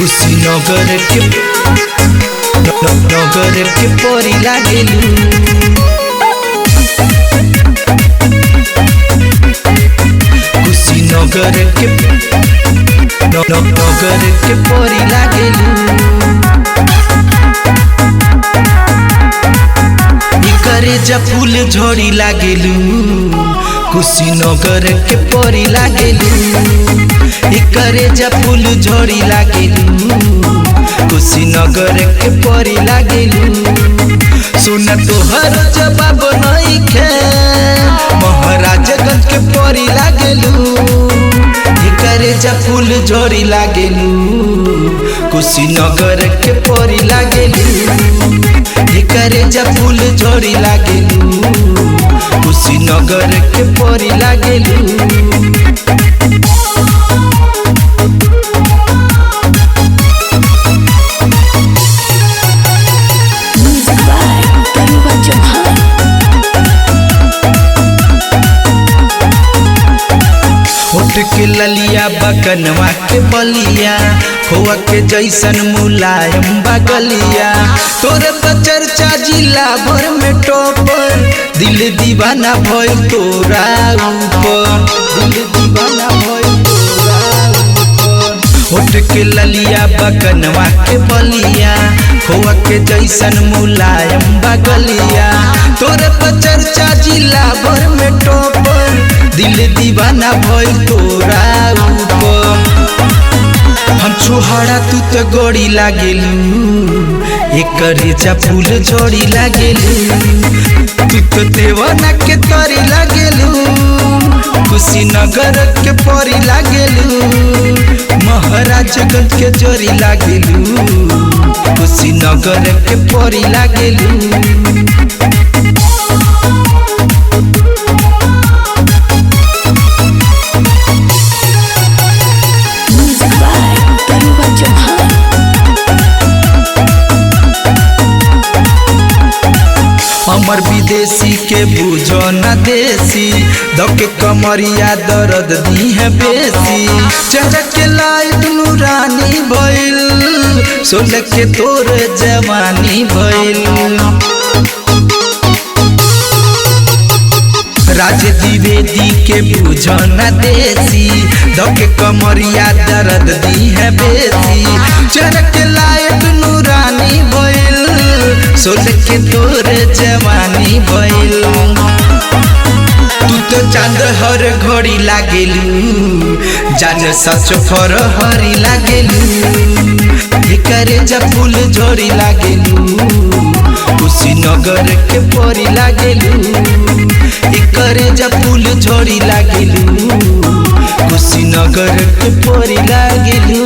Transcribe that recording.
कुशीनगर के परी लागेलू। कुशीनगर के परी लागेलू। करेजा फूल झड़ी लागेलू। कुशीनगर के परी लागेलू। करेजा फूल झड़ी लागेलू। कुशीनगर के परी लागेलू। सुना तोहर जवाब नइखे, महाराजगंज के परी लागेलू। करेजा फूल झड़ी लागेलू। कुशीनगर के परी लागेलू। करेजा फूल झड़ी लागेलू। कुशीनगर के परी लागेलू। होठ के ललिया बकनवा के बलिया, खोआ के जैसन मुलायम बगलिया। तोरे पर चर्चा जिला भर में टोपर, दिल दीवाना भइल तोरा ऊपर। दिल दीवाना भइल तोरा ऊपर। होठ के ललिया बकनवा के बलिया, खोआ के जैसन मुलायम बगलिया। तोरे पर चर्चा जिला भर में टोपर, दिल दीवाना भइल तोरा ऊपर। हम छोहरा तू तो गोड़ी लागेलू। करेजा फूल झड़ी लागेलू। तू तो देवाना के तरी लागेलू। कुशीनगर के परी लागेलू। महाराजगंज के जोरी लागेलू। कुशीनगर के परी लागेलू। हमर विदेशी के बुझो न देसी, दके कमरिया दर्द दी है बेसी। चेहरा के लाइट नूरानी भइल, सोलह के तोर जवानी भइल। राज द्विवेदी के बुझो न देसी, दके कमरिया दर्द दी है बेसी। चेहरा के लाइट नूरानी भइल, सोलह के तोर जवानी भइल। तू तो चांद हर घड़ी लागेलू, जान सच फर हरी लागेलू। करेजा फूल झड़ी लागेलू। कुशीनगर के परी लागेलू। करेजा फूल झड़ी लागेलू। कुशीनगर के परी लागेलू।